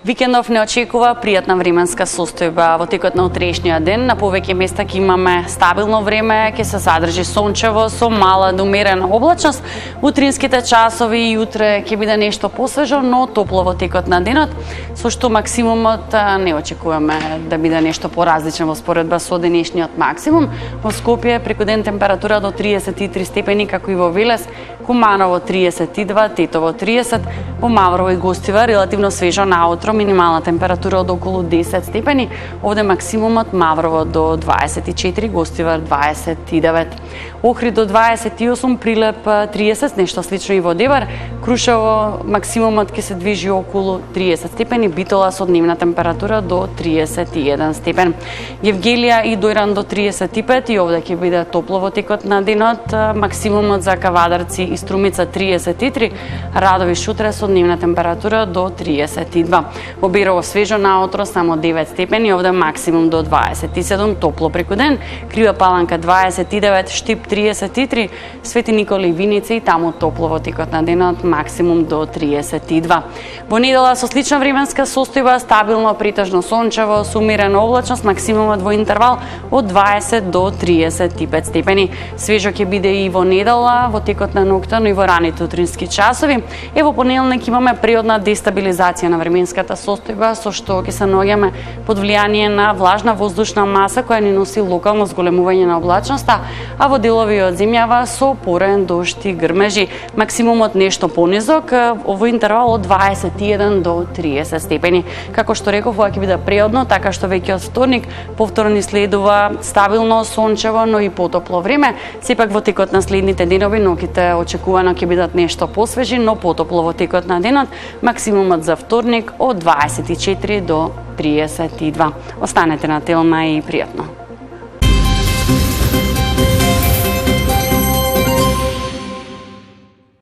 Викендов не очекува пријатна временска состојба. Во текот на утрешниот ден на повеќе места ќе имаме стабилно време, ќе се задржи сончево со мала до умерена облачност. Утринските часови и утре ќе биде нешто посвежо, но топло во текот на денот, со што максимумот не очекуваме да биде нешто поразлично во споредба со денешниот максимум. Во Скопје преку ден температура до 33 степени, како и во Велес, Куманово 32, Тетово 30, во Маврово и Гостива релативно свежо наутро, минимална температура од околу 10 степени, овде максимумот Маврово до 24, Гостивар 29. Охрид до 28, Прилеп 30, нешто слично и во Девар, Крушево максимумот ќе се движи околу 30 степени, Битола со дневна температура до 31 степен. Евгелија и Дојран до 35 и овде ќе биде топло во текот на денот, максимумот за Кавадарци и Струмица 33, Радови Шутре со дневна температура до 32. Во Берово свежо наутро само 9 степени, овде максимум до 27, топло преку ден, Крива Паланка 29, Штип 33, Свети Никола и Виница и таму топло во текот на денот, максимум до 32. Во недела со слична временска состојба, стабилно претежно сончево, со умерена облачност, максимумот во интервал од 20 до 35 степени. Свежо ќе биде и во недела, во текот на ноќта, но и во раните утрински часови. Е во понеделник имаме приодна дестабилизација на временската состојба, со што ќе се наоѓаме под влијание на влажна воздушна маса која ни носи локално зголемување на облачноста, а во делови од земјава со порен дожд и грмежи. Максимумот нешто понизок, во интервал од 21 до 30 степени. Како што реков, ова ќе биде приодно, така што веќе од вторник повторно ни следува стабилно, сончево, но и потопло време. Сепак во текот на следните денови ноќите очекувано ќе бидат нешто посвежи, но потопло во текот на денот. Максимумот за вторник од 24 до 32. Останете на Телма и пријатно.